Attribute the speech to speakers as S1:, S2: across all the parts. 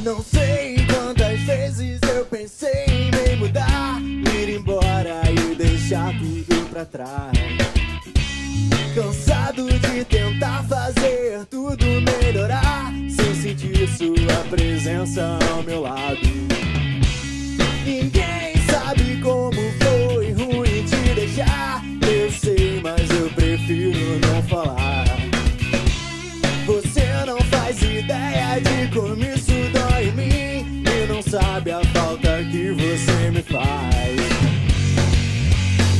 S1: Não sei quantas vezes eu pensei em me mudar, ir embora e deixar tudo pra trás. Cansado de tentar fazer tudo melhorar, sem sentir sua presença ao meu lado. Ninguém sabe como foi ruim te deixar. Eu sei, mas eu prefiro não falar. Você não faz ideia de como isso dói em mim, e não sabe a falta que você me faz.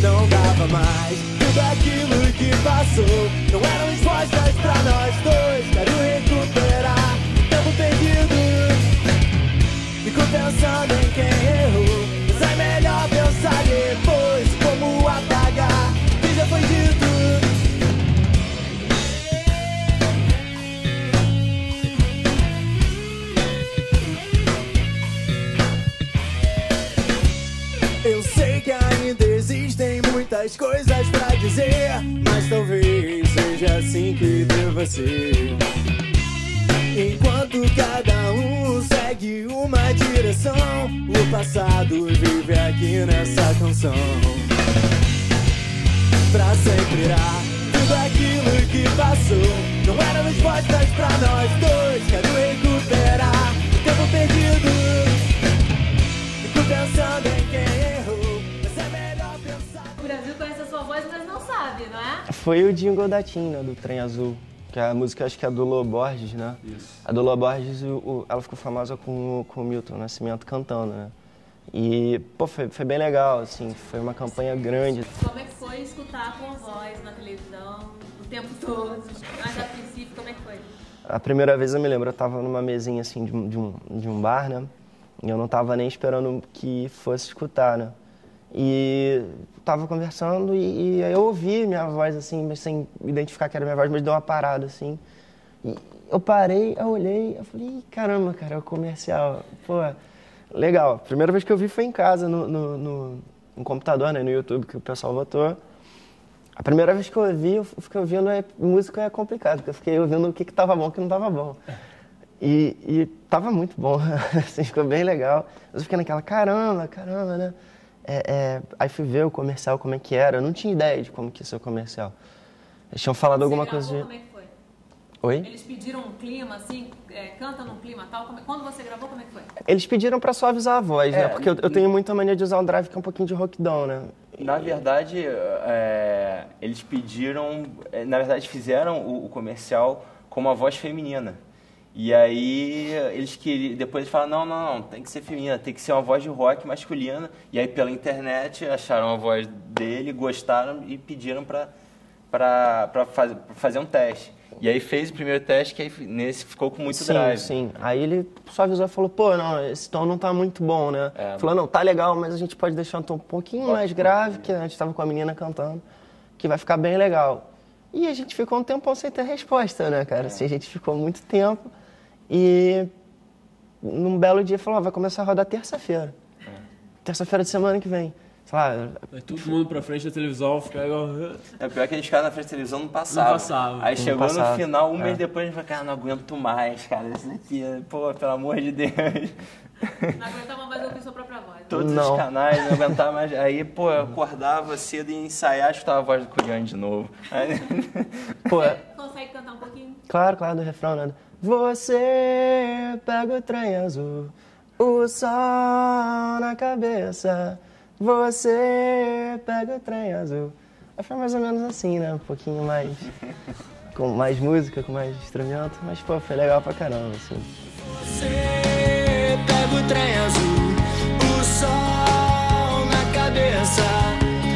S1: Não dava mais, tudo aquilo que passou não eram respostas pra nós dois. Quero recuperar o tempo perdido. Fico pensando em quem errou, mas é melhor pensar depois como apagar o que já foi dito. Eu sei que ainda existem muitas coisas pra dizer, mas talvez seja assim que deva ser. Enquanto cada um segue uma direção, o passado vive aqui nessa canção. Pra sempre irá tudo aquilo que passou, não eram respostas pra nós dois. Quero recuperar o tempo perdido. Fico pensando em quem errou, mas é melhor pensar.
S2: O Brasil conhece a sua voz, mas não sabe, não é?
S3: Foi o jingle da Tina, do Trem Azul. Que a música, acho que é a do Lô Borges, né?
S4: Isso.
S3: A do Lô Borges, ela ficou famosa com o Milton Nascimento cantando, né? E, pô, foi bem legal, assim, foi uma campanha grande.
S2: Como é que foi escutar a tua voz na televisão o tempo todo? Mas a princípio, como é que foi?
S3: A primeira vez eu me lembro, eu tava numa mesinha, assim, de um bar, né? E eu não tava nem esperando que fosse escutar, né? E tava conversando e aí eu ouvi minha voz, assim, mas sem identificar que era minha voz, mas deu uma parada, assim. E eu parei, eu olhei, eu falei, caramba, cara, é o comercial. Pô, legal. A primeira vez que eu vi foi em casa, no computador, né, no YouTube, que o pessoal botou. A primeira vez que eu ouvi, eu fiquei ouvindo, música é complicado, porque eu fiquei ouvindo o que tava bom e o que não tava bom. E tava muito bom, assim, ficou bem legal. Eu fiquei naquela, caramba, né? Aí fui ver o comercial, como é que era. Eu não tinha ideia de como que ia ser o comercial. Eles tinham falado alguma coisa de...
S2: Como é que foi?
S3: Oi?
S2: Eles pediram um clima, assim, canta num clima tal. Quando você gravou, como é que foi?
S3: Eles pediram pra suavizar a voz, né? Porque eu tenho muita mania de usar um drive que é um pouquinho de rockdown, né?
S4: Na verdade, eles pediram... Na verdade, fizeram o comercial com uma voz feminina. E aí, depois eles falaram, não, tem que ser feminina, tem que ser uma voz de rock masculina. E aí, pela internet, acharam a voz dele, gostaram e pediram pra fazer um teste. E aí fez o primeiro teste, que aí nesse ficou com muito drive.
S3: Sim. Aí ele só avisou e falou, pô, não, esse tom não tá muito bom, né? Falou, não, tá legal, mas a gente pode deixar um tom um pouquinho mais grave, que a gente tava com a menina cantando, que vai ficar bem legal. E a gente ficou um tempão sem ter resposta, né, cara? Assim, a gente ficou muito tempo. E num belo dia falou, vai começar a rodar terça-feira. Terça-feira de semana que vem. Sei lá,
S5: Vai todo mundo pra frente da televisão, ficar igual...
S4: Pior que a gente ficava na frente da televisão, não passava. Aí chegou no final, um mês depois, a gente falou, cara, não aguento mais, cara, isso daqui, pô, pelo amor de Deus.
S2: Não aguentava mais ouvir sua própria voz.
S4: Todos os canais, não aguentava mais. Aí, pô, eu acordava cedo e ia ensaiar, escutava a voz do Curiane de novo. Aí...
S3: Pô,
S2: Você consegue cantar um pouquinho?
S3: Claro, do refrão, né? Você pega o trem azul, o sol na cabeça. Você pega o trem azul. Aí foi mais ou menos assim, né? Um pouquinho mais... com mais música, com mais instrumento. Mas, pô, foi legal pra caramba, assim.
S1: Você pega o trem azul, o sol na cabeça.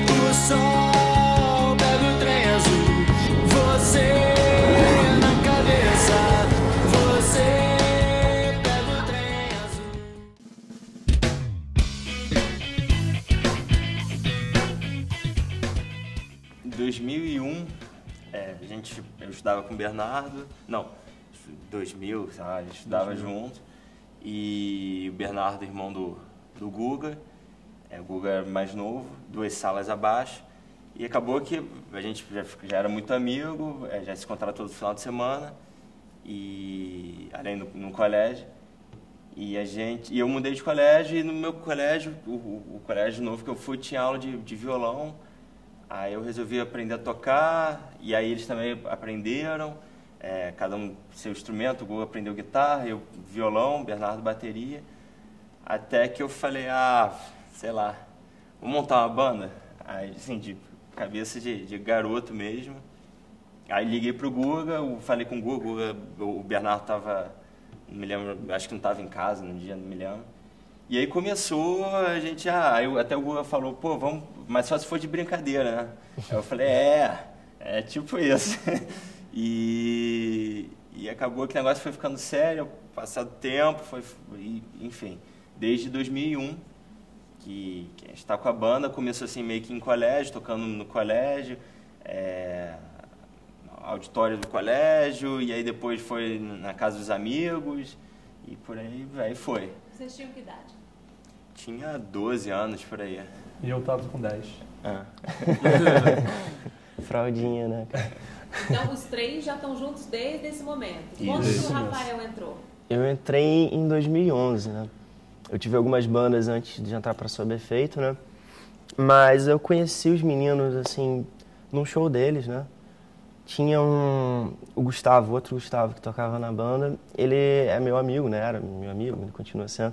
S1: O sol pega o trem azul, você na cabeça. Você pega o trem azul.
S4: 2001, eu estudava com o Bernardo, 2000, sei lá, a gente estudava junto, e o Bernardo, irmão do Guga, o Guga era mais novo, 2 salas abaixo, e acabou que a gente já era muito amigo, já se encontrava todo final de semana, e além no colégio, E eu mudei de colégio e no meu colégio, o colégio novo que eu fui, tinha aula de violão. Aí eu resolvi aprender a tocar e aí eles também aprenderam, cada um seu instrumento. O Guga aprendeu guitarra, eu violão, Bernardo bateria. Até que eu falei, sei lá, vou montar uma banda. Aí, assim, de cabeça de garoto mesmo. Aí liguei pro Guga, falei com o Guga, o Bernardo tava, não me lembro, acho que não tava em casa no dia, não me lembro. E aí começou, a gente, até o Guga falou, pô, vamos, mas só se for de brincadeira, né? Aí eu falei, é tipo isso. E acabou que o negócio foi ficando sério, passado tempo, enfim, desde 2001, que a gente tá com a banda, começou assim meio que em colégio, tocando no colégio, auditório do colégio, e aí depois foi na casa dos amigos, e por aí foi.
S2: Vocês tinham que idade?
S4: Tinha 12 anos, por aí.
S6: E eu tava com 10.
S3: Fraldinha, né, cara?
S2: Então os três já estão juntos desde esse momento. Quando que o Rafael entrou?
S3: Eu entrei em 2011, né? Eu tive algumas bandas antes de entrar para Sob Efeito, né? Mas eu conheci os meninos, assim, num show deles, né? Tinha o Gustavo, outro Gustavo que tocava na banda. Ele é meu amigo, né? Era meu amigo, ele continua sendo.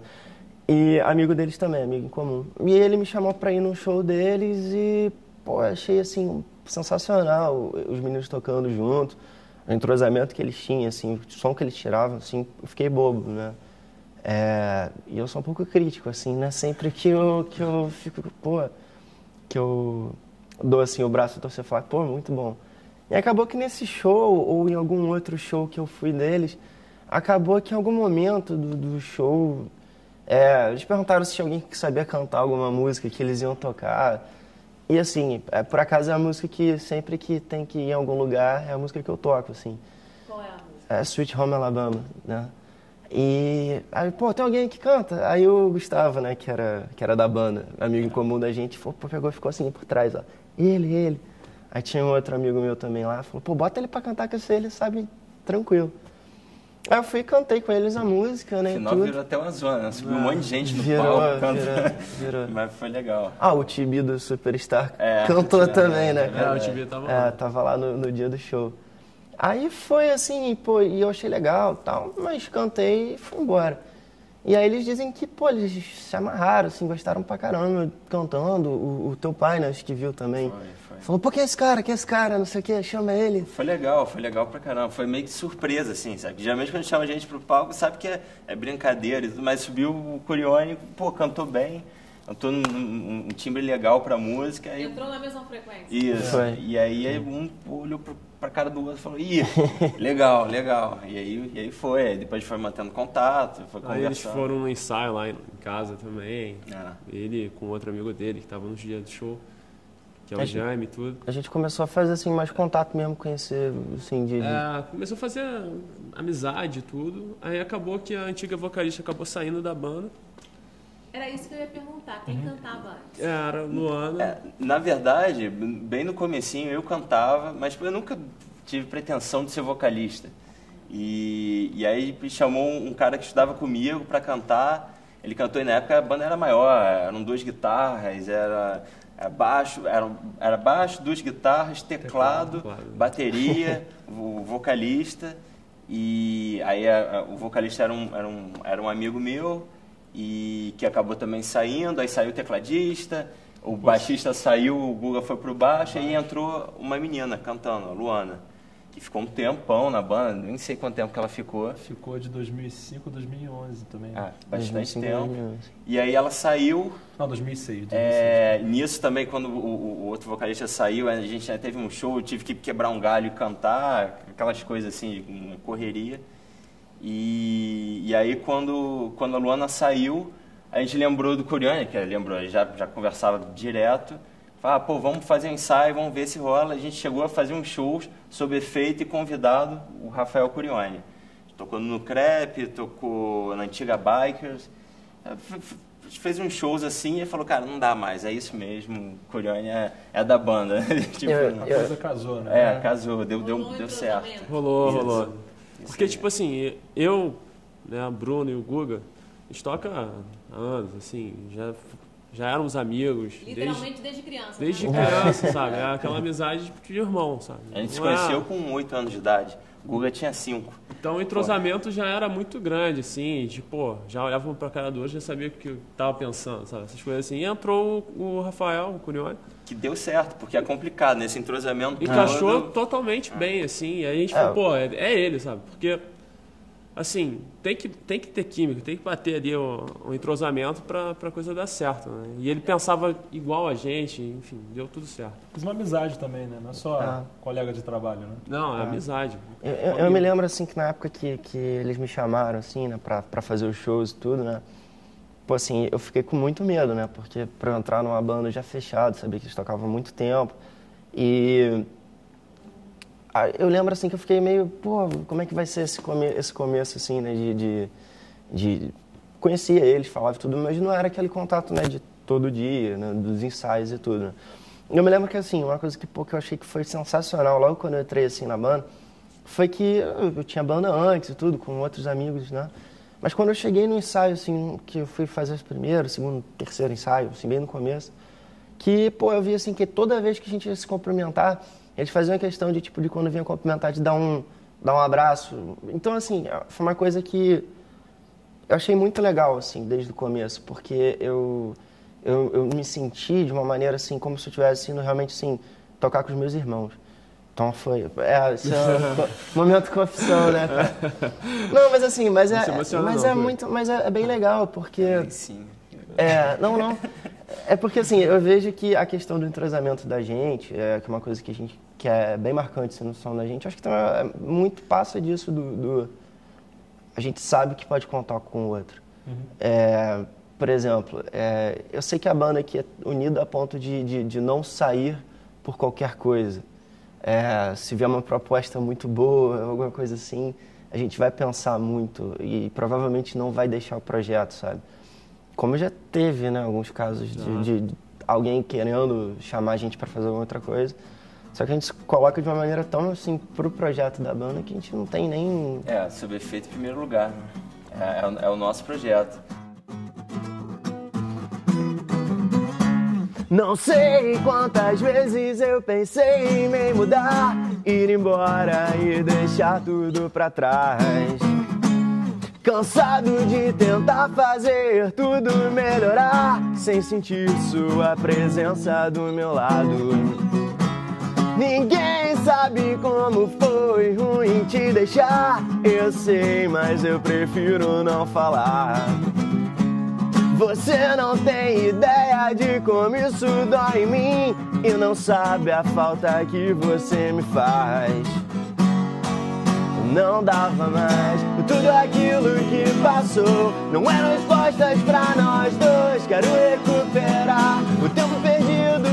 S3: E amigo deles também, amigo em comum. E ele me chamou para ir num show deles e, pô, achei, assim, sensacional. Os meninos tocando junto, o entrosamento que eles tinham, assim, o som que eles tiravam, assim, eu fiquei bobo, né? E eu sou um pouco crítico, assim, né? Sempre que eu fico, que eu dou, assim, o braço e torcer e falar, pô, muito bom. E acabou que nesse show, ou em algum outro show que eu fui deles, acabou que em algum momento do show, eles perguntaram se tinha alguém que sabia cantar alguma música que eles iam tocar. E assim, por acaso é a música que sempre que tem que ir em algum lugar, é a música que eu toco, assim.
S2: Qual é a música?
S3: É Sweet Home Alabama, né? E aí, pô, tem alguém que canta? Aí o Gustavo, né, que era da banda, amigo em comum da gente, pegou e ficou assim por trás, ó. Ele. Aí tinha um outro amigo meu também lá, falou, pô, bota ele pra cantar que eu sei, ele sabe tranquilo. Aí eu fui e cantei com eles a música, né?
S4: No final virou até uma zona, né? Subiu um monte de gente no palco cantando.
S3: Virou.
S4: Mas foi legal.
S3: O Tibi do Superstar cantou também, né?
S5: O Tibi tava lá.
S3: Tava lá no dia do show. Aí foi assim, pô, e eu achei legal e tal, mas cantei e fui embora. E aí eles dizem que, pô, eles se amarraram, assim, gostaram pra caramba cantando. O teu pai, né, acho que viu também.
S4: Foi.
S3: Falou, pô, quem é esse cara, não sei o que, chama ele.
S4: Foi legal pra caramba. Foi meio que surpresa, assim, sabe? Geralmente quando chama a gente pro palco, sabe que é brincadeira e tudo, mas subiu o Corione, pô, cantou bem. Cantou um timbre legal pra música. Aí...
S2: Entrou na mesma frequência.
S4: Isso.
S3: Foi.
S4: E aí um olhou pra cara do outro e falou, legal. E aí foi. Aí depois foi mantendo contato, foi conversando.
S5: Aí eles foram no ensaio lá em casa também.
S4: Ah.
S5: Ele com outro amigo dele, que tava nos dias do show, que é o Jaime e tudo.
S3: A gente começou a fazer, assim, mais contato mesmo, conhecer, assim,
S5: começou a fazer amizade e tudo. Aí acabou que a antiga vocalista acabou saindo da banda.
S2: Era isso que eu ia perguntar, quem cantava antes?
S5: Era Luana.
S4: Na verdade, bem no comecinho eu cantava, mas eu nunca tive pretensão de ser vocalista. E aí chamou um cara que estudava comigo para cantar. Ele cantou e na época a banda era maior, eram 2 guitarras, era baixo, 2 guitarras, teclado, bateria, o vocalista. E aí o vocalista era um amigo meu. E que acabou também saindo, aí saiu o tecladista, o baixista saiu, o Guga foi pro baixo, e aí entrou uma menina cantando, a Luana, que ficou um tempão na banda, nem sei quanto tempo que ela ficou.
S6: Ficou de 2005 a 2011 também.
S4: Bastante
S3: 2005,
S4: tempo.
S3: 2011.
S4: E aí ela saiu...
S6: Não, 2006.
S4: Nisso também, quando o outro vocalista saiu, a gente já teve um show, eu tive que quebrar um galho e cantar, aquelas coisas assim, uma correria. E aí quando a Luana saiu, a gente lembrou do Corione, que lembrou, já conversava direto. Falava, pô, vamos fazer um ensaio, vamos ver se rola. A gente chegou a fazer uns shows sob efeito e convidado o Rafael Corione. Tocou no Crepe, tocou na antiga Bikers. Fez uns shows assim e falou, cara, não dá mais, é isso mesmo, o Corione é da banda.
S6: Tipo, a coisa casou, né?
S4: Casou, deu certo.
S5: Rolou.
S4: Isso
S5: Porque, tipo assim, eu, né, a Bruno e o Guga, A gente toca há anos, assim, já éramos amigos.
S2: Literalmente desde criança.
S5: Desde
S2: né?
S5: criança, sabe? É aquela amizade de irmão, sabe?
S4: A gente se
S5: Não é-
S4: conheceu com 8 anos de idade. O Guga tinha 5.
S5: Então o entrosamento já era muito grande, assim, tipo, já olhava um pra cara do outro, já sabia o que eu tava pensando, sabe? Essas coisas assim. E entrou o Rafael, o Curione.
S4: Que deu certo, porque é complicado, nesse entrosamento.
S5: Encaixou
S4: todo.
S5: totalmente bem, assim. E aí a gente falou, pô, é ele, sabe? Porque, assim, tem que ter química, tem que bater ali o entrosamento pra coisa dar certo, né? E ele pensava igual a gente, enfim, deu tudo certo.
S6: Fiz uma amizade também, né? Não é só colega de trabalho, né?
S5: Não, é amizade.
S3: Eu me lembro, assim, que na época que eles me chamaram, assim, né, pra fazer os shows e tudo, né? Pô, assim, eu fiquei com muito medo, né? Porque pra eu entrar numa banda já fechada, sabia que eles tocavam há muito tempo. E eu lembro, assim, que eu fiquei meio, pô, como é que vai ser esse começo, assim, né? De conhecia eles, falava tudo, mas não era aquele contato, né? De todo dia, né? Dos ensaios e tudo, né? Eu me lembro que, assim, uma coisa que, pô, que eu achei que foi sensacional logo quando eu entrei, assim, na banda, foi que eu tinha banda antes e tudo, com outros amigos, né? Mas quando eu cheguei no ensaio, assim, que eu fui fazer o primeiro, segundo, terceiro ensaio, assim, bem no começo, que, pô, eu vi, assim, que toda vez que a gente ia se cumprimentar, eles faziam questão de, tipo, de quando vinha cumprimentar, de dar um abraço. Então, assim, foi uma coisa que eu achei muito legal, assim, desde o começo, porque eu me senti de uma maneira, assim, como se eu estivesse indo realmente, assim, tocar com os meus irmãos. Então foi... esse é um momento confissão, né? Não, mas assim, mas é bem legal, porque...
S4: Sim.
S3: Não. É porque, assim, eu vejo que a questão do entrosamento da gente, que é uma coisa que é bem marcante assim, no som da gente, acho que muito passa disso a gente sabe que pode contar com o outro. Uhum. Por exemplo, eu sei que a banda aqui é unida a ponto de não sair por qualquer coisa. Se vier uma proposta muito boa, alguma coisa assim, a gente vai pensar muito e provavelmente não vai deixar o projeto, sabe? Como já teve, né, alguns casos de alguém querendo chamar a gente para fazer alguma outra coisa. Só que a gente se coloca de uma maneira tão, assim, pro projeto da banda que a gente não tem nem...
S4: Sob efeito em primeiro lugar, né? É o nosso projeto.
S3: Não sei quantas vezes eu pensei em me mudar, ir embora e deixar tudo pra trás. Cansado de tentar fazer tudo melhorar, sem sentir sua presença do meu lado. Ninguém sabe como foi ruim te deixar, eu sei, mas eu prefiro não falar. Você não tem ideia de como isso dói em mim e não sabe a falta que você me faz. Não dava mais tudo aquilo que passou, não eram respostas pra nós dois. Quero recuperar o tempo perdido.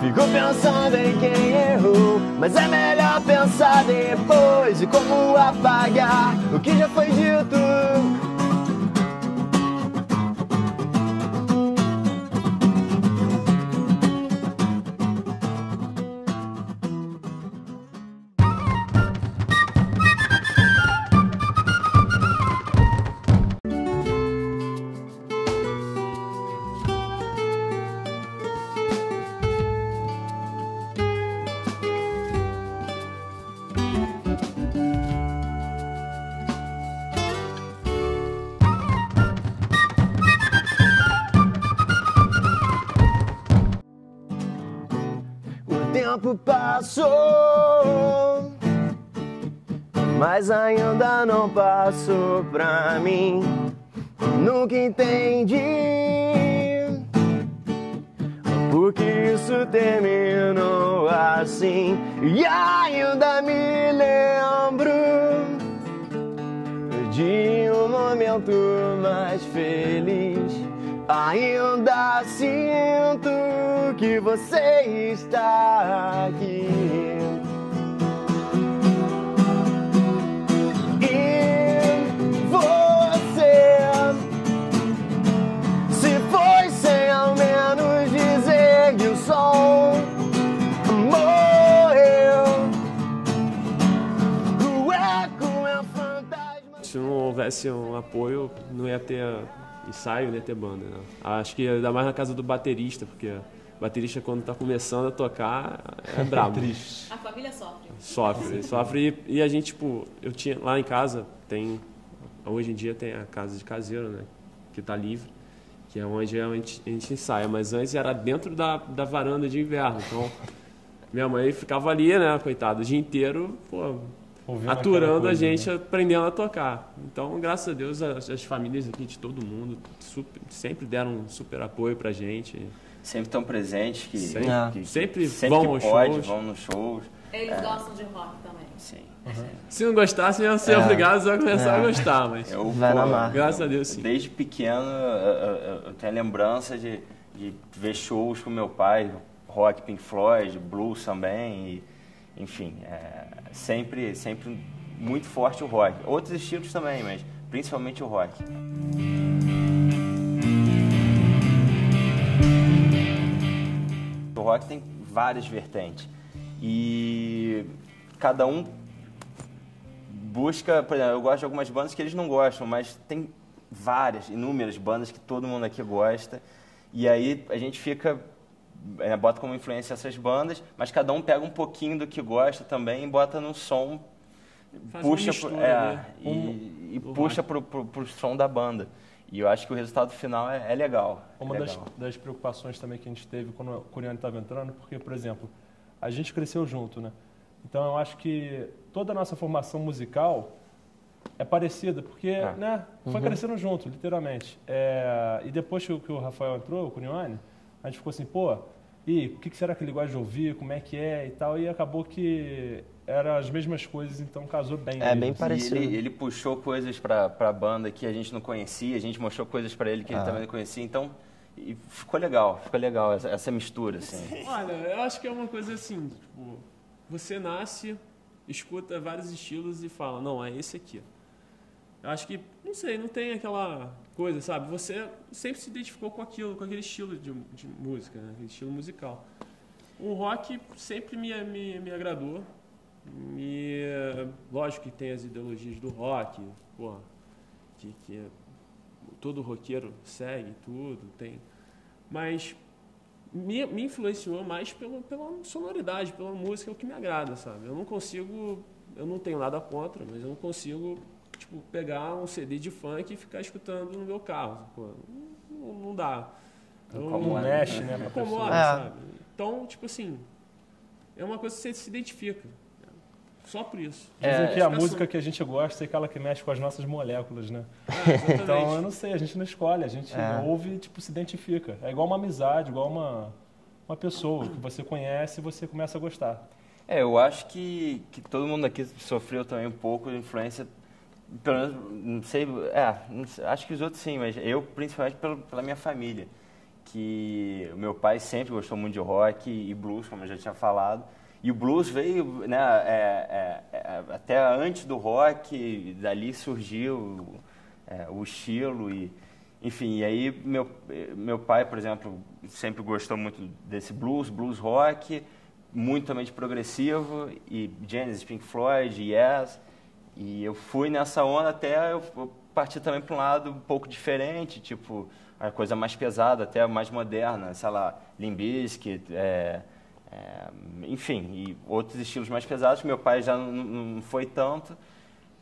S3: Fico pensando em quem errou, mas é melhor pensar depois e como apagar o que já foi dito. O tempo passou, mas ainda não passou pra mim. Nunca entendi por que isso terminou assim. E ainda me lembro de um momento mais feliz. Ainda sinto que você está aqui. E você, se foi sem ao menos dizer que o som morreu, o eco é um fantasma.
S5: Se não houver tivesse um apoio, não ia ter ensaio, não ia ter banda. Né? Acho que ainda mais na casa do baterista, porque o baterista, quando está começando a tocar, é brabo.
S2: A família sofre.
S5: Sofre. E a gente, tipo, eu tinha lá em casa, hoje em dia tem a casa de caseiro, né? Que está livre, que é onde a gente ensaia. Mas antes era dentro da varanda de inverno. Então, minha mãe ficava ali, né, coitada, o dia inteiro, pô, aturando a gente, aprendendo a tocar. Então, graças a Deus, as famílias aqui de todo mundo sempre deram um super apoio pra gente.
S4: Sempre estão presentes,
S5: sempre
S4: vão aos shows.
S5: Vão
S4: nos shows.
S2: Eles gostam de rock também.
S4: Sim.
S5: Se não gostassem, iam ser obrigados a começar a gostar, mas
S3: vai na marca.
S5: Graças a Deus, sim.
S4: Desde pequeno, eu tenho a lembrança de ver shows com meu pai, rock, Pink Floyd, blues também, enfim, sempre muito forte o rock. Outros estilos também, mas principalmente o rock. O rock tem várias vertentes e cada um busca, por exemplo, eu gosto de algumas bandas que eles não gostam, mas tem inúmeras bandas que todo mundo aqui gosta, e aí a gente bota como influência essas bandas, mas cada um pega um pouquinho do que gosta também e bota no som, puxa pro som da banda. E eu acho que o resultado final é legal.
S6: Uma das preocupações também que a gente teve quando o Curione estava entrando, porque, por exemplo, a gente cresceu junto, né? Então eu acho que toda a nossa formação musical é parecida, porque né, foi crescendo junto, literalmente. E depois que o Rafael entrou, o Curione, a gente ficou assim, pô, e o que será que ele gosta de ouvir, como é que é e tal, e acabou que eram as mesmas coisas, então casou bem.
S3: Bem parecido.
S4: E ele puxou coisas pra banda que a gente não conhecia, a gente mostrou coisas pra ele que ele também não conhecia, então ficou legal essa mistura, assim.
S5: Olha, eu acho que é uma coisa assim, tipo, você nasce, escuta vários estilos e fala, não, é esse aqui. Eu acho que, não sei, não tem aquela coisa, sabe? Você sempre se identificou com aquele estilo de música, né? Aquele estilo musical. O rock sempre me agradou. Lógico que tem as ideologias do rock, porra, que todo roqueiro segue tudo, tem. Mas me influenciou mais pela sonoridade, pela música, é o que me agrada, sabe? Eu não tenho nada contra, mas eu não consigo, tipo, pegar um CD de funk e ficar escutando no meu carro. Pô, não dá.
S6: Como mexe, né?
S5: Incomoda, sabe? Então, tipo assim, é uma coisa que você se identifica. Só por isso.
S6: Dizem que a música que a gente gosta é aquela que mexe com as nossas moléculas, né? Então, eu não sei, a gente não escolhe, a gente ouve e tipo, se identifica. É igual uma amizade, igual uma pessoa que você conhece e você começa a gostar.
S4: Eu acho que todo mundo aqui sofreu também um pouco de influência, pelo menos, não sei, acho que os outros sim, mas eu principalmente pela minha família, que o meu pai sempre gostou muito de rock e blues, como eu já tinha falado, e o blues veio, né, até antes do rock, dali surgiu o estilo, enfim, e aí meu pai, por exemplo, sempre gostou muito desse blues rock, muito também de progressivo, e Genesis, Pink Floyd, Yes, e eu fui nessa onda até eu partir também para um lado um pouco diferente, tipo, a coisa mais pesada, até mais moderna, sei lá, Limp Bizkit, enfim, e outros estilos mais pesados, meu pai já não foi tanto,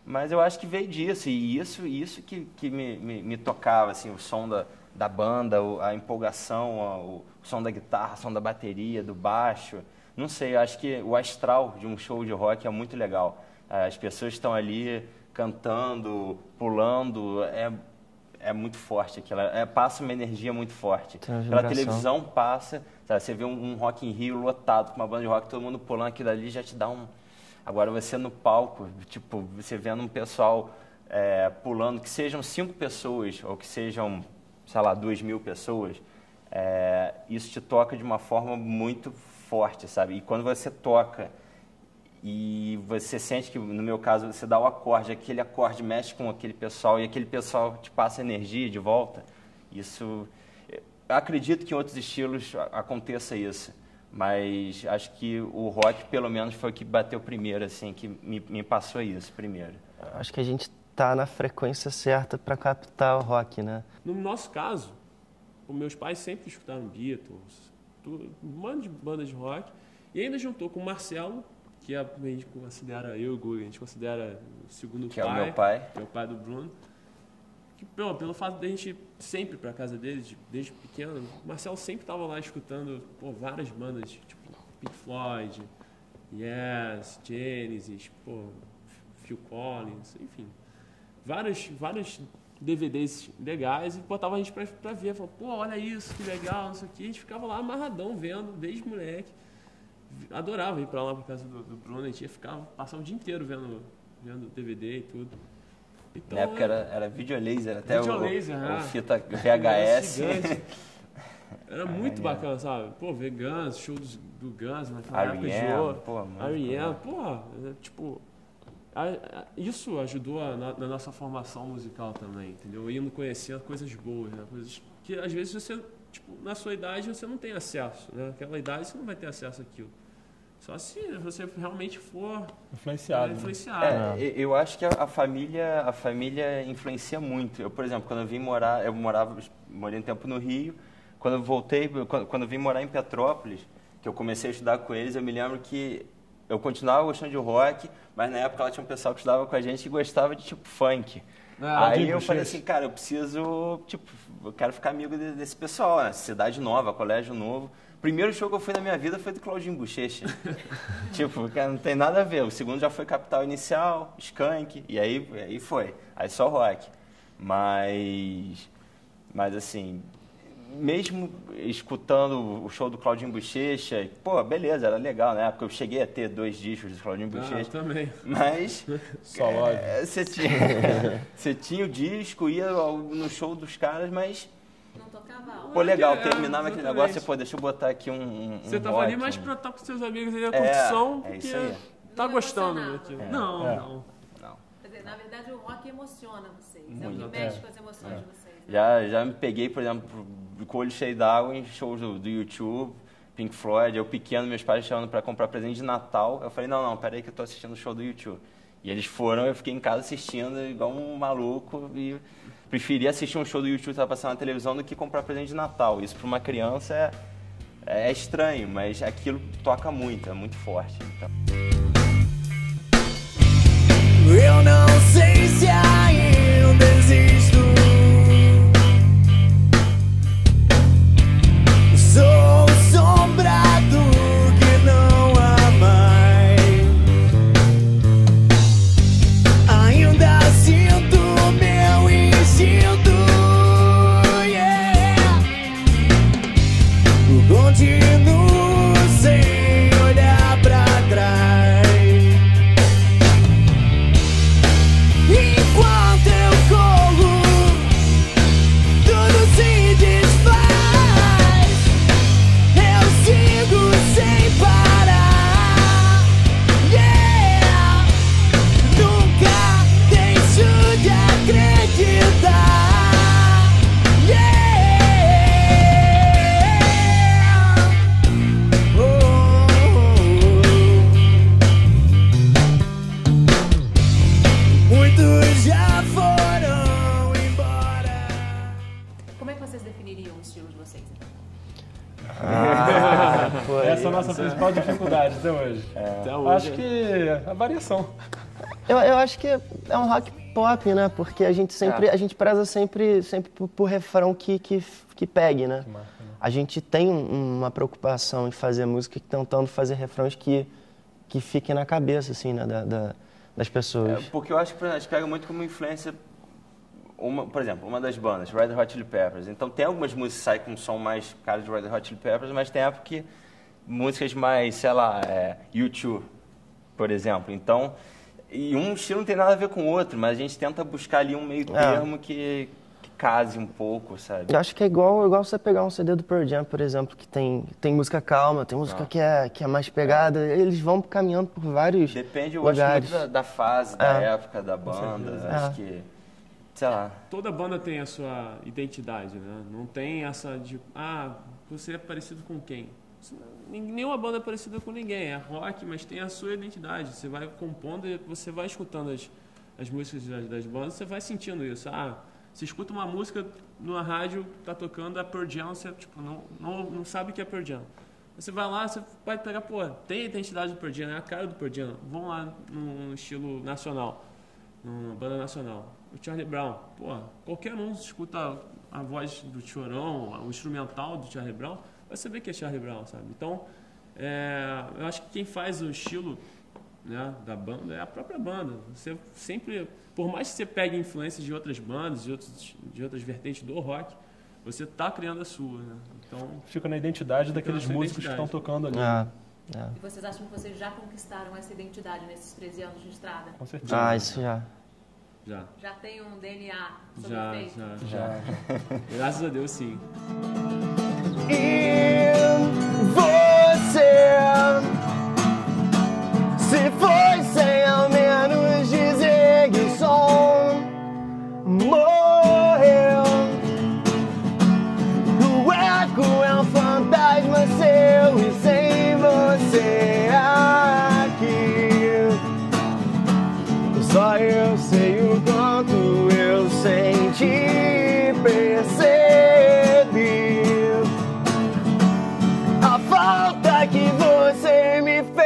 S4: mas eu acho que veio disso, e isso que me tocava, assim, o som da banda, a empolgação, o som da guitarra, o som da bateria, do baixo, não sei, eu acho que o astral de um show de rock é muito legal, as pessoas estão ali cantando, pulando, é muito forte aquilo, passa uma energia muito forte. Pela televisão passa, sabe, você vê um Rock in Rio lotado com uma banda de rock, todo mundo pulando, aquilo ali já te dá um... Agora você no palco, tipo, você vendo um pessoal pulando, que sejam 5 pessoas ou que sejam, sei lá, 2.000 pessoas, isso te toca de uma forma muito forte, sabe? E quando você toca e você sente que, no meu caso, você dá o acorde, aquele acorde mexe com aquele pessoal e aquele pessoal te passa energia de volta, isso... Eu acredito que em outros estilos aconteça isso, mas acho que o rock, pelo menos, foi o que bateu primeiro, assim, que me passou isso primeiro.
S3: Acho que a gente tá na frequência certa para captar o rock, né?
S5: No nosso caso, os meus pais sempre escutaram Beatles, um monte de bandas de rock, e ainda juntou com o Marcelo, que a gente considera, eu e o Guga, a gente considera o segundo
S4: Que
S5: pai.
S4: é o meu pai.
S5: Que é o pai do Bruno. Que, pelo fato de a gente sempre ir pra casa deles, desde pequeno, o Marcelo sempre estava lá escutando várias bandas, tipo Pink Floyd, Yes, Genesis, Phil Collins, enfim. Vários DVDs legais e botava a gente pra ver. Falava, olha isso, que legal, não sei o quê. A gente ficava lá amarradão vendo, desde moleque. Adorava ir pra lá pra casa do Bruno, a gente passava o dia inteiro vendo DVD e tudo. Então,
S4: Na época era videolaser, até
S5: videolaser,
S4: o fita VHS.
S5: Era muito bacana, sabe? Ver Guns, show do Guns naquela época de R.E.M., tipo... Isso ajudou na nossa formação musical também, entendeu? Indo conhecendo coisas boas, né? Coisas que às vezes você, tipo, na sua idade você não tem acesso, né? Naquela idade você não vai ter acesso àquilo. Só se você realmente for
S6: influenciado.
S4: Eu acho que a família influencia muito. Eu, por exemplo, quando eu vim morar, morei um tempo no Rio. Quando eu voltei, quando eu vim morar em Petrópolis, que eu comecei a estudar com eles, eu me lembro que eu continuava gostando de rock, mas na época lá tinha um pessoal que estudava com a gente que gostava de tipo funk. Aí eu falei assim, cara, eu quero ficar amigo desse pessoal, né? Cidade nova, colégio novo. O primeiro show que eu fui na minha vida foi do Claudinho Bochecha. Tipo, cara, não tem nada a ver. O segundo já foi Capital Inicial, Skank, e aí foi. Aí só rock. Mas assim, mesmo escutando o show do Claudinho Bochecha, beleza, era legal, né? Porque eu cheguei a ter 2 discos do Claudinho Bochecha.
S5: Também.
S4: Mas
S6: só lógico.
S4: Você tinha o disco, ia no show dos caras, mas...
S2: Não tocava.
S4: Legal, terminava aquele negócio e, deixa eu botar aqui
S5: Você tava
S4: rock,
S5: ali mais pra estar com seus amigos aí, a curtição, porque
S4: isso aí.
S5: tá gostando daquilo. Não.
S2: Quer dizer, na verdade, o rock emociona vocês.
S4: Muito.
S2: É o que mexe com as emoções de vocês. Né?
S4: Já me peguei, por exemplo, com o olho cheio d'água em shows do YouTube, Pink Floyd. Eu pequeno, meus pais chamando pra comprar presente de Natal. Eu falei, não, peraí que eu tô assistindo o show do YouTube. E eles foram, eu fiquei em casa assistindo igual um maluco e preferi assistir um show do YouTube que estava passando na televisão do que comprar presente de Natal. Isso para uma criança é estranho, mas aquilo toca muito, é muito forte. Então.
S1: Eu não sei se ainda existo. Sou assombrado que não há mais. Ainda sinto meu instinto, continuo sem olhar pra trás. Enquanto eu corro, tudo se desfaz. Eu sigo sem parar. Nunca deixo de acreditar. Muitos já foram embora.
S2: Como é que vocês definiriam o estilo de vocês?
S6: Essa é a nossa principal dificuldade até hoje. Acho que a variação.
S3: Eu acho que é um rock pop, né? Porque a gente preza sempre por refrão que pegue, né? A gente tem uma preocupação em fazer música tentando fazer refrões que fiquem na cabeça, assim, né? Das pessoas.
S4: Porque eu acho que a gente pega muito como influência, por exemplo, uma das bandas, Red Hot Chili Peppers. Então tem algumas músicas que saem com um som mais cara de Red Hot Chili Peppers, mas tem época que músicas mais, sei lá, U2, por exemplo. Então, e um estilo não tem nada a ver com o outro, mas a gente tenta buscar ali um meio termo que case um pouco, sabe?
S3: Eu acho que é igual você pegar um CD do Pearl Jam, por exemplo, que tem música calma, tem música que é mais pegada, eles vão caminhando por vários
S4: Depende, eu
S3: lugares.
S4: acho muito da fase, da época da banda, acho que, sei lá.
S5: Toda banda tem a sua identidade, né? Não tem essa de, você é parecido com quem? Nenhuma banda é parecida com ninguém, é rock, mas tem a sua identidade, você vai compondo e você vai escutando as músicas das bandas, você vai sentindo isso. Você escuta uma música numa rádio, tá tocando a Pearl Jam, você tipo, não sabe o que é Pearl Jam. Você vai lá, você vai pegar, tem a identidade do Pearl Jam, é a cara do Pearl Jam. Vão lá no estilo nacional, numa banda nacional. O Charlie Brown, qualquer um escuta a voz do Chorão, o instrumental do Charlie Brown, vai saber que é Charlie Brown, sabe? Então, eu acho que quem faz o estilo, né, da banda é a própria banda. Você sempre, por mais que você pegue influências de outras bandas, de outras vertentes do rock, você está criando a sua, né? Então,
S6: fica na identidade daqueles músicos que estão tocando ali.
S2: E vocês acham que vocês já conquistaram essa identidade nesses 13 anos de estrada?
S6: Com certeza.
S3: Isso já.
S2: Já tem um DNA sobre
S5: Já. Graças a Deus, sim.
S3: E você, se foi sem ao menos dizer que o som morreu, o eco é um fantasma seu e sem você aqui, só eu sei o quanto eu senti, percebi a falta que você me fez.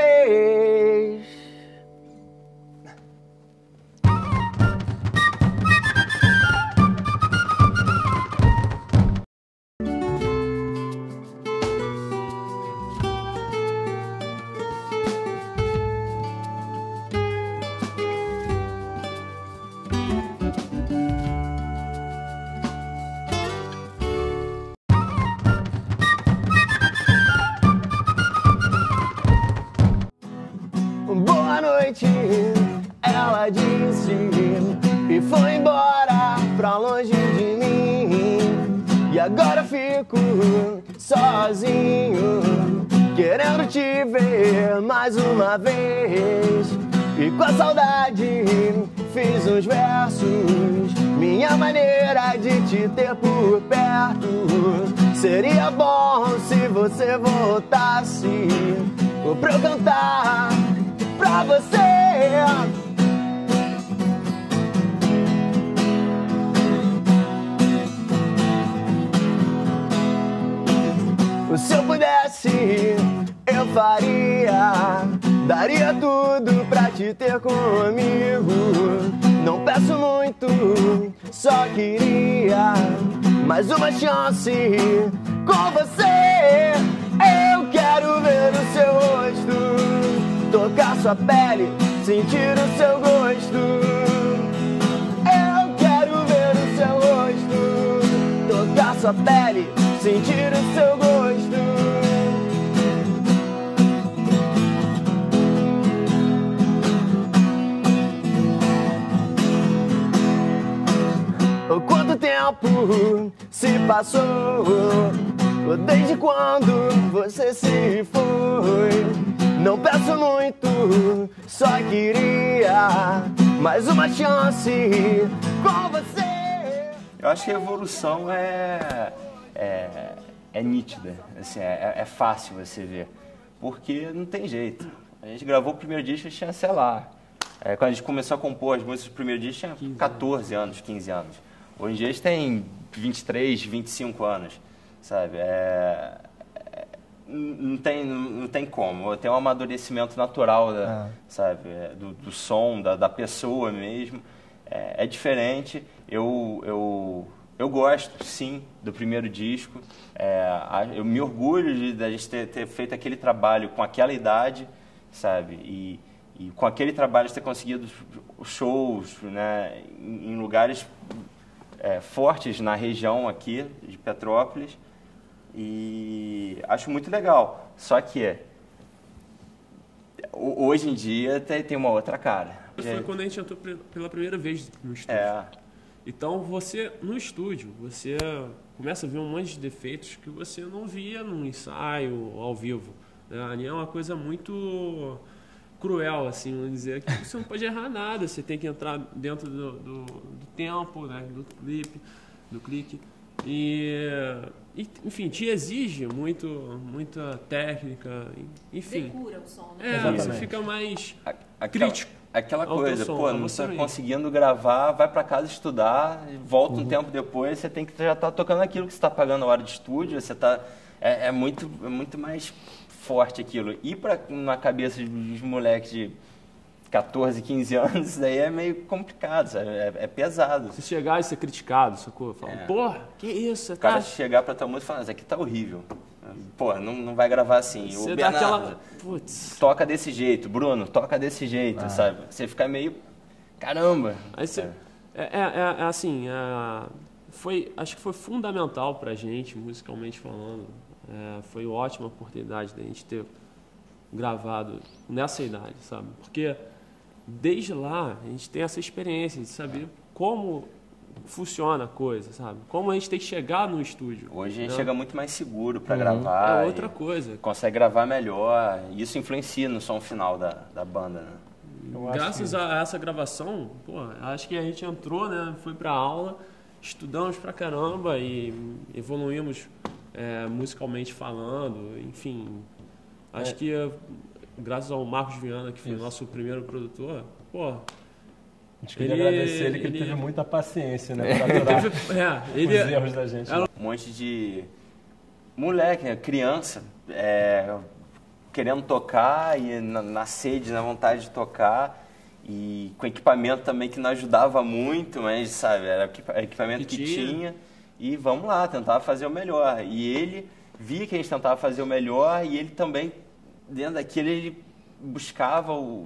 S3: Boa noite, ela disse, e foi embora pra longe de mim. E agora fico sozinho, querendo te ver mais uma vez. E com a saudade fiz uns versos, minha maneira de te ter por perto. Seria bom se você voltasse pra eu cantar pra você. Se eu pudesse, eu faria, daria tudo pra te ter comigo. Não peço muito, só queria mais uma chance com você. Eu quero ver o seu rosto, tocar sua pele, sentir o seu gosto. Eu quero ver o seu rosto, tocar sua pele, sentir o seu gosto. Quanto tempo se passou desde quando você se foi? Não peço muito, só queria mais uma chance com você.
S4: Eu acho que a evolução é nítida, assim, é fácil você ver, porque não tem jeito. A gente gravou o primeiro disco, tinha, sei lá, quando a gente começou a compor as músicas do primeiro disco, tinha 14 anos, 15 anos. Hoje em dia a gente tem 23, 25 anos, sabe? Não tem como. Tem um amadurecimento natural, sabe? Do som, da pessoa mesmo. É diferente. Eu gosto, sim, do primeiro disco. Eu me orgulho de a gente ter feito aquele trabalho com aquela idade, sabe? E com aquele trabalho de ter conseguido shows, né, em lugares fortes na região aqui de Petrópolis. E acho muito legal. Só que hoje em dia tem uma outra cara.
S5: Foi quando a gente entrou pela primeira vez no estúdio. Então, você, no estúdio, você começa a ver um monte de defeitos que você não via num ensaio ao vivo. Ali é uma coisa muito cruel, assim, vamos dizer, que você não pode errar nada, você tem que entrar dentro do tempo, né, do clique. E, enfim, te exige muita técnica, enfim.
S2: Decura o som, né?
S5: Você fica mais crítico.
S4: Aquela
S5: ao teu
S4: coisa,
S5: som,
S4: pô,
S5: a
S4: não
S5: você
S4: tá
S5: mesmo.
S4: conseguindo gravar, vai pra casa estudar, volta um tempo depois, você tem que já estar tocando aquilo que você tá pagando a hora de estúdio, você tá... É muito mais forte aquilo. E na cabeça dos moleques de 14, 15 anos, isso daí é meio complicado, sabe? É pesado.
S5: Se chegar e ser criticado, sacou? Fala, porra, que isso? Você
S4: O cara
S5: tá...
S4: chegar pra tua música e falar, isso aqui tá horrível. Pô, não vai gravar assim.
S5: Você
S4: O
S5: dá
S4: Bernardo,
S5: aquela... Putz.
S4: toca desse jeito. Bruno, toca desse jeito, sabe? Você fica meio... Caramba.
S5: Aí você... assim, acho que foi fundamental pra gente, musicalmente falando. Foi uma ótima oportunidade da gente ter gravado nessa idade, sabe? Porque desde lá a gente tem essa experiência de saber como funciona a coisa, sabe? Como a gente tem que chegar no estúdio.
S4: Hoje a gente
S5: né?
S4: chega muito mais seguro pra gravar.
S5: É outra coisa.
S4: Consegue gravar melhor. E isso influencia no som final da banda, né?
S5: Graças a essa gravação, pô, acho que a gente entrou, né? Foi pra aula, estudamos pra caramba e evoluímos musicalmente falando, enfim. Acho que graças ao Marcos Viana, que foi o nosso primeiro produtor, pô...
S6: A gente queria agradecer ele, que ele teve muita paciência, né? Pra aturar os erros da gente.
S4: Um monte de moleque, né, criança, querendo tocar e na sede, na vontade de tocar. E com equipamento também que não ajudava muito, mas, sabe, era equipamento que tinha. E vamos lá, tentar fazer o melhor. E ele via que a gente tentava fazer o melhor e ele também, dentro daquilo, ele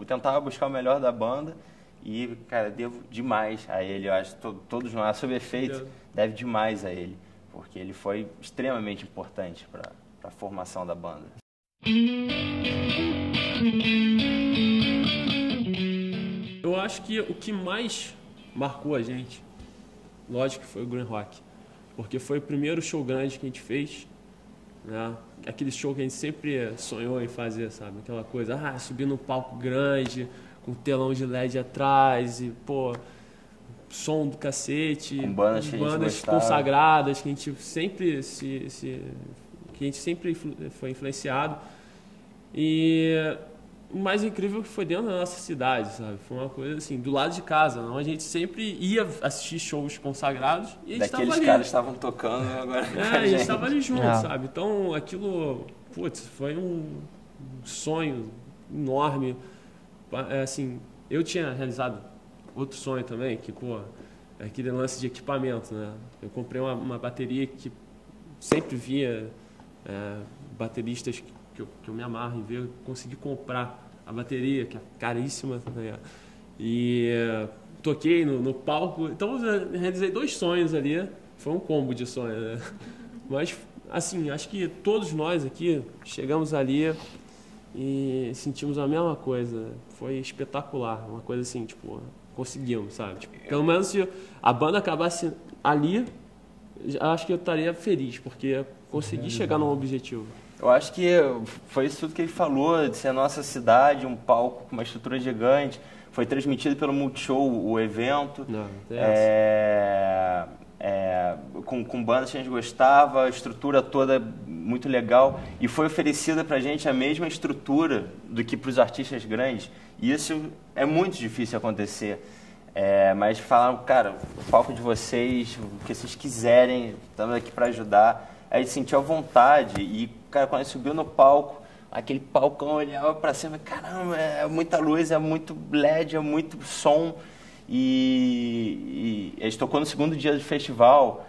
S4: tentava buscar o melhor da banda. E, cara, devo demais a ele, eu acho, todos nós, sob efeito, deve demais a ele, porque ele foi extremamente importante para a formação da banda.
S5: Eu acho que o que mais marcou a gente, lógico que foi o Green Rock, porque foi o primeiro show grande que a gente fez, né? Aquele show que a gente sempre sonhou em fazer, sabe? Aquela coisa, subir num palco grande, com telão de LED atrás e, pô, som do cacete,
S4: com bandas
S5: consagradas que a gente sempre foi influenciado. E o mais incrível que foi dentro da nossa cidade, sabe? Foi uma coisa assim, do lado de casa, não? A gente sempre ia assistir shows consagrados e a gente
S4: Daqueles
S5: ali.
S4: caras estavam tocando agora.
S5: A gente estava ali junto, sabe? Então aquilo, putz, foi um sonho enorme. Assim, eu tinha realizado outro sonho também, que, pô, é aquele lance de equipamento, né? Eu comprei uma bateria que sempre via bateristas que eu me amarro em ver, eu consegui comprar a bateria, que é caríssima, né? E toquei no palco. Então, eu realizei 2 sonhos ali, foi um combo de sonhos, né? Mas, assim, acho que todos nós aqui chegamos ali e sentimos a mesma coisa. Foi espetacular, uma coisa assim, tipo, conseguimos, sabe? Tipo, pelo menos se a banda acabasse ali, acho que eu estaria feliz, porque consegui chegar num objetivo.
S4: Eu acho que foi isso tudo que ele falou, de ser a nossa cidade, um palco com uma estrutura gigante. Foi transmitido pelo Multishow o evento. Com bandas que a gente gostava, a estrutura toda muito legal. E foi oferecida pra gente a mesma estrutura do que pros artistas grandes. E isso é muito difícil acontecer. Mas falaram, cara, o palco de vocês, o que vocês quiserem, estamos aqui para ajudar. Aí sentiu a vontade e, cara, quando ele subiu no palco, aquele palcão, olhava para cima, caramba, é muita luz, é muito LED, é muito som. E eles tocou no segundo dia do festival,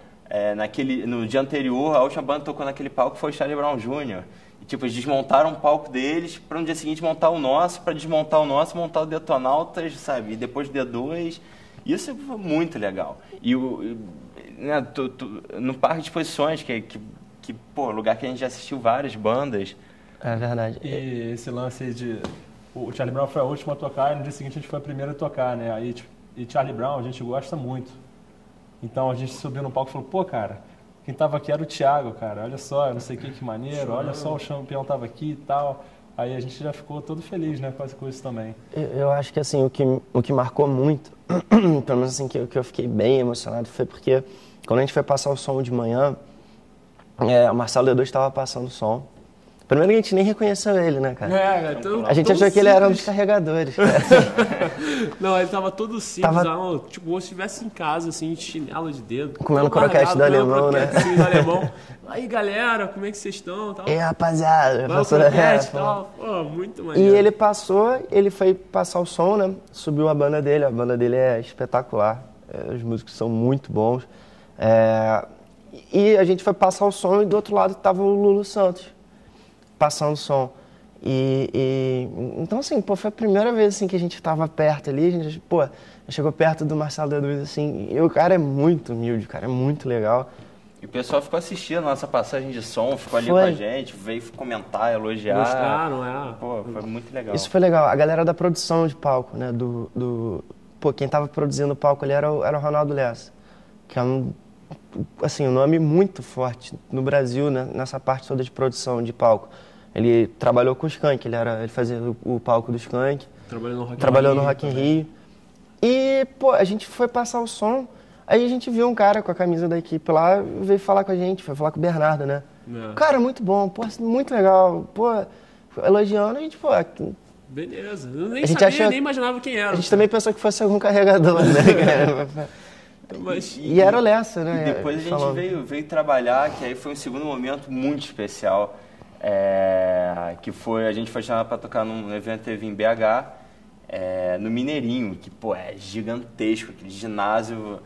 S4: no dia anterior, a última banda que tocou naquele palco foi o Charlie Brown Jr. E, tipo, eles desmontaram o palco deles para no dia seguinte montar o nosso, para desmontar o nosso, montar o Detonautas, sabe? E depois o D2. Isso foi muito legal. E no Parque de Exposições, que pô, lugar que a gente já assistiu várias bandas.
S3: É verdade.
S6: E esse lance de... O Charlie Brown foi a última a tocar e no dia seguinte a gente foi a primeira a tocar, né? Aí, e Charlie Brown a gente gosta muito. Então a gente subiu no palco e falou, pô, cara, quem tava aqui era o Thiago, cara. Olha só, não sei o que maneiro. Olha só, o campeão tava aqui e tal. Aí a gente já ficou todo feliz, né, com isso também.
S3: Eu acho que, assim, o que marcou muito, pelo menos assim, que eu fiquei bem emocionado, foi porque quando a gente foi passar o som de manhã, o Marcelo D2 estava passando o som. Primeiro que a gente nem reconheceu ele, né, cara?
S5: Então,
S3: A gente
S5: tão
S3: achou que ele era um dos
S5: simples.
S3: carregadores, cara.
S5: Não, ele tava todo simples,
S3: Tava-
S5: tipo, como se estivesse em casa, assim, de chinelo de dedo.
S3: Comendo
S5: todo
S3: croquete
S5: largado,
S3: do
S5: comendo
S3: alemão, né?
S5: croquetezinho do alemão. Aí, galera, como é que vocês estão? Tal.
S3: E rapaziada,
S5: Vai o
S3: passou
S5: croquete e tal. Pô, muito
S3: E
S5: maneiro.
S3: ele passou, ele foi passar o som, né? Subiu a banda dele é espetacular. Os músicos são muito bons. E a gente foi passar o som e do outro lado tava o Lulu Santos, passando o som. Então, assim, pô, foi a primeira vez assim, que a gente tava perto ali, a gente, pô, chegou perto do Marcelo D2, assim, e o cara é muito humilde, o cara é muito legal.
S4: E o pessoal ficou assistindo a nossa passagem de som, ficou ali
S3: Foi.
S4: com a gente, veio comentar, elogiar.
S5: Gostaram,
S4: Pô, foi muito legal.
S3: Isso foi legal. A galera da produção de palco, né? Pô, quem tava produzindo o palco ali era o Ronaldo Lessa, que é um nome muito forte no Brasil, né? Nessa parte toda de produção de palco. Ele trabalhou com o Skank, ele fazia o palco do Skank, trabalhou no Rock in Rio. E, pô, a gente foi passar o som, aí a gente viu um cara com a camisa da equipe lá, veio falar com a gente, foi falar com o Bernardo, né? Cara, muito bom, pô, muito legal, pô, elogiando, a gente, pô...
S5: Beleza. Eu nem
S3: A gente
S5: sabia,
S3: achou-
S5: nem imaginava quem era.
S3: A gente também pensou que fosse algum carregador, né, cara?
S5: Mas,
S3: E era o Lessa, né?
S4: E depois a gente
S3: falando.
S4: veio trabalhar, que aí foi um segundo momento muito especial, que foi, a gente foi chamado para tocar num evento que teve em BH, no Mineirinho, que, pô, é gigantesco, aquele ginásio,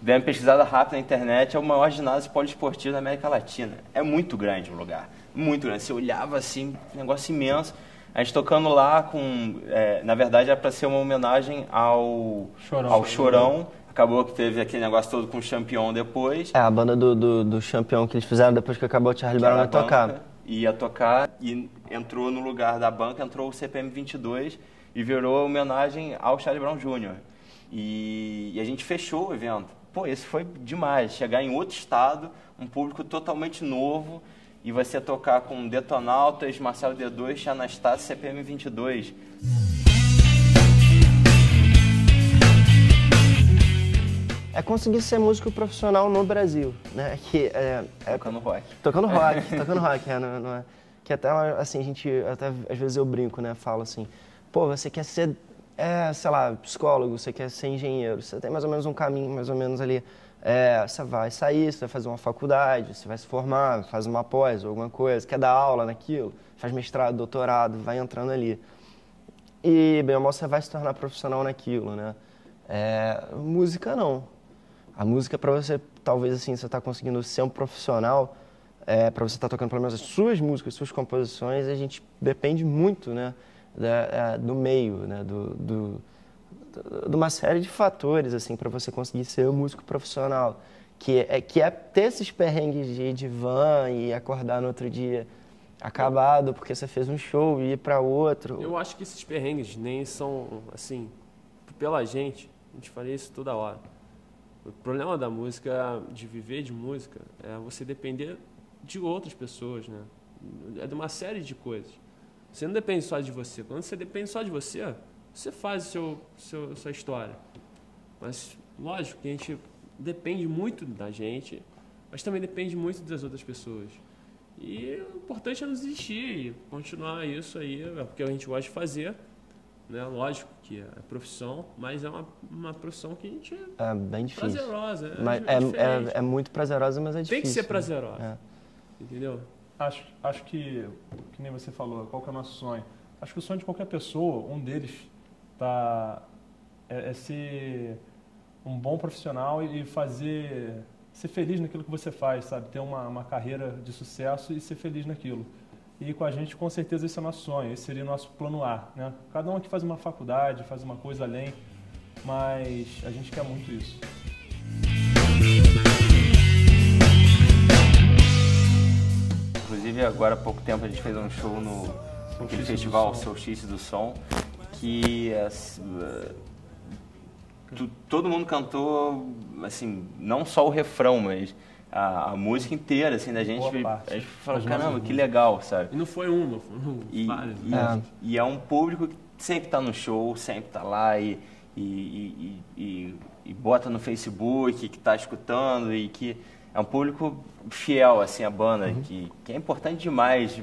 S4: dei uma pesquisada rápida na internet, é o maior ginásio poliesportivo da América Latina. É muito grande o lugar, muito grande. Você olhava assim, um negócio imenso. A gente tocando lá na verdade era para ser uma homenagem ao Chorão. Acabou que teve aquele negócio todo com o Champion depois.
S3: A banda do Champion que eles fizeram depois que acabou o Charlie Brown ia tocar.
S4: Ia tocar e entrou no lugar da banca, entrou o CPM 22 e virou homenagem ao Charlie Brown Jr. E a gente fechou o evento. Pô, isso foi demais, chegar em outro estado, um público totalmente novo, e você tocar com Detonautas, Marcelo D2, Anastácio, CPM 22.
S3: É conseguir ser músico profissional no Brasil, né?
S4: Tocando rock.
S3: Tocando rock, não é? Que até, assim, até às vezes eu brinco, né? Falo assim, pô, você quer ser, sei lá, psicólogo, você quer ser engenheiro, você tem mais ou menos um caminho, mais ou menos ali. Você vai sair, você vai fazer uma faculdade, você vai se formar, faz uma pós ou alguma coisa, quer dar aula naquilo, faz mestrado, doutorado, vai entrando ali. E, bem ou mal, você vai se tornar profissional naquilo, né? Música, não. A música, para você, talvez, assim, você tá conseguindo ser um profissional, para você estar tocando pelo menos as suas músicas, suas composições, a gente depende muito, né, do meio, né, de uma série de fatores, assim, para você conseguir ser um músico profissional, que é ter esses perrengues de ir de van e acordar no outro dia acabado porque você fez um show e ir para outro.
S5: eu acho que esses perrengues nem são, assim, pela gente, a gente fala isso toda hora. O problema da música, de viver de música, é você depender de outras pessoas, né? É de uma série de coisas. Você não depende só de você. Quando você depende só de você, você faz sua história. Mas, lógico, que a gente depende muito da gente, mas também depende muito das outras pessoas. E o importante é não desistir e continuar isso aí, é porque a gente gosta de fazer. Né? Lógico que é profissão, mas é uma profissão que a gente
S3: é bem difícil.
S5: Prazerosa.
S3: Mas é muito prazerosa, mas é difícil.
S5: Tem que ser prazerosa. Entendeu?
S6: Acho que nem você falou, qual que é o nosso sonho? Acho que o sonho de qualquer pessoa, um deles, é ser um bom profissional e ser feliz naquilo que você faz, sabe? Ter uma carreira de sucesso e ser feliz naquilo. E com a gente, com certeza, esse é o nosso sonho, esse seria o nosso plano A, né? Cada um aqui faz uma faculdade, faz uma coisa além, mas a gente quer muito isso.
S4: Inclusive, agora há pouco tempo a gente fez um show naquele festival Solstício do Som, que todo mundo cantou, assim, não só o refrão, mas a música inteira, assim, da gente. A gente falou, caramba, que legal, sabe?
S5: E não foi uma, foram várias.
S4: E é um público que sempre tá no show, sempre tá lá e bota no Facebook, que tá escutando e que é um público fiel, assim, a banda, que é importante demais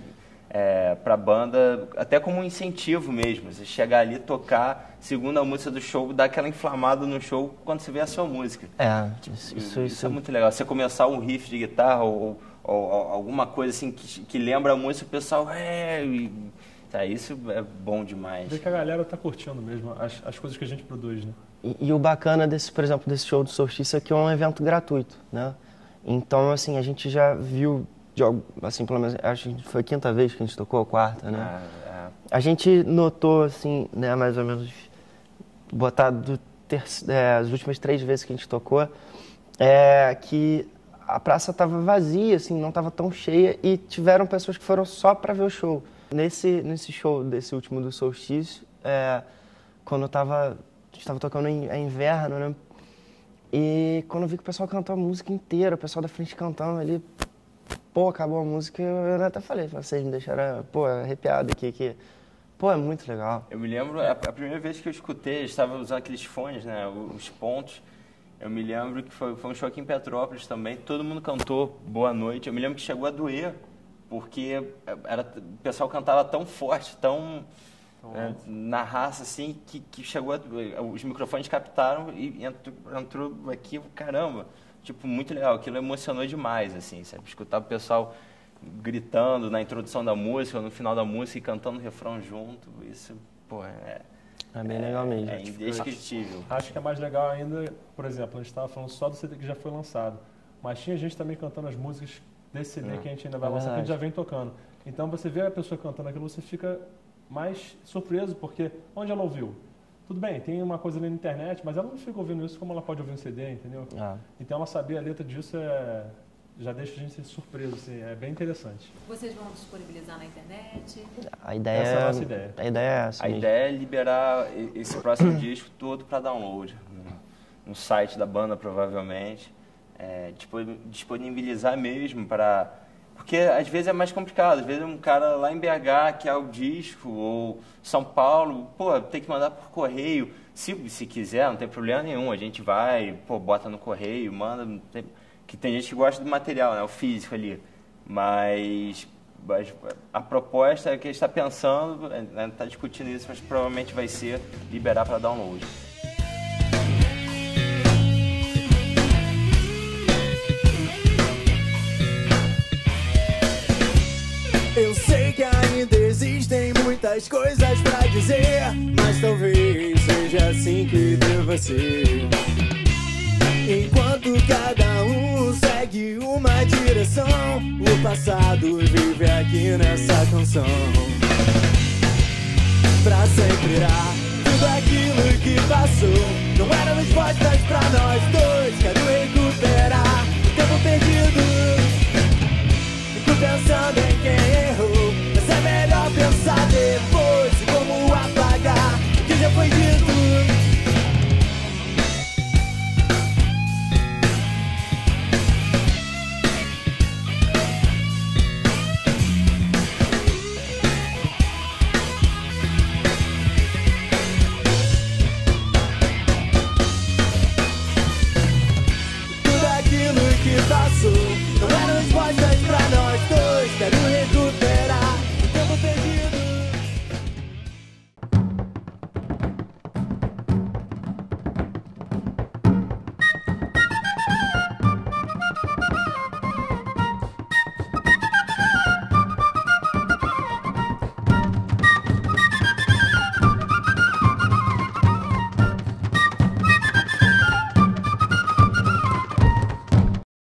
S4: pra banda, até como um incentivo mesmo. Você chegar ali, tocar, segunda música do show, dar aquela inflamada no show quando você vê a sua música.
S3: Isso
S4: É muito legal. Você começar um riff de guitarra ou alguma coisa assim que lembra a música, o pessoal... isso é bom demais.
S6: Ver que a galera tá curtindo mesmo as coisas que a gente produz, né?
S3: E o bacana por exemplo, desse show do Solstício é que é um evento gratuito, né? Então, assim, a gente já viu, assim, pelo menos, acho que foi a 5ª vez que a gente tocou, a 4ª, né? A gente notou, assim, né, mais ou menos, as últimas 3 vezes que a gente tocou, que a praça estava vazia, assim, não estava tão cheia, e tiveram pessoas que foram só para ver o show. Nesse show desse último do Solstício, quando a gente estava tocando em inverno, né? E quando eu vi que o pessoal cantou a música inteira, o pessoal da frente cantando ali, acabou a música, eu até falei, vocês me deixaram, arrepiado aqui, que, é muito legal.
S4: Eu me lembro, a primeira vez que eu escutei, eu estava usando aqueles fones, né, os pontos, eu me lembro que foi um show aqui em Petrópolis também, todo mundo cantou Boa Noite, eu me lembro que chegou a doer, porque o pessoal cantava tão forte, tão na raça, assim, que chegou os microfones captaram e entrou aqui, caramba, tipo, muito legal, aquilo emocionou demais, assim, sabe, escutar o pessoal gritando na introdução da música, no final da música e cantando o refrão junto, isso,
S3: é bem legal mesmo.
S4: É indescritível.
S6: Acho que é mais legal ainda, por exemplo, a gente estava falando só do CD que já foi lançado, mas tinha gente também cantando as músicas desse CD que a gente ainda vai lançar, que a gente já vem tocando. Então você vê a pessoa cantando aquilo, você fica mais surpreso, porque onde ela ouviu? Tudo bem, tem uma coisa ali na internet, mas ela não fica ouvindo isso como ela pode ouvir um CD, entendeu? Então ela saber a letra disso já deixa a gente surpreso, assim, é bem interessante.
S2: Vocês vão disponibilizar na internet?
S6: Essa é a nossa ideia.
S3: A ideia é essa.
S4: A ideia é liberar esse próximo disco todo para download, no site da banda, provavelmente. Disponibilizar mesmo para... Porque às vezes é mais complicado, às vezes um cara lá em BH quer o disco, ou São Paulo, tem que mandar por correio. Se quiser, não tem problema nenhum, a gente vai, bota no correio, manda... Que tem gente que gosta do material, né, o físico ali. Mas a proposta é que a gente está pensando, está discutindo isso, mas provavelmente vai ser liberar para download.
S1: Eu sei que ainda existem muitas coisas pra dizer, mas talvez seja assim que deva ser. Enquanto cada um segue uma direção, o passado vive aqui nessa canção. Pra sempre irá tudo aquilo que passou. Não eram respostas pra nós dois. Quero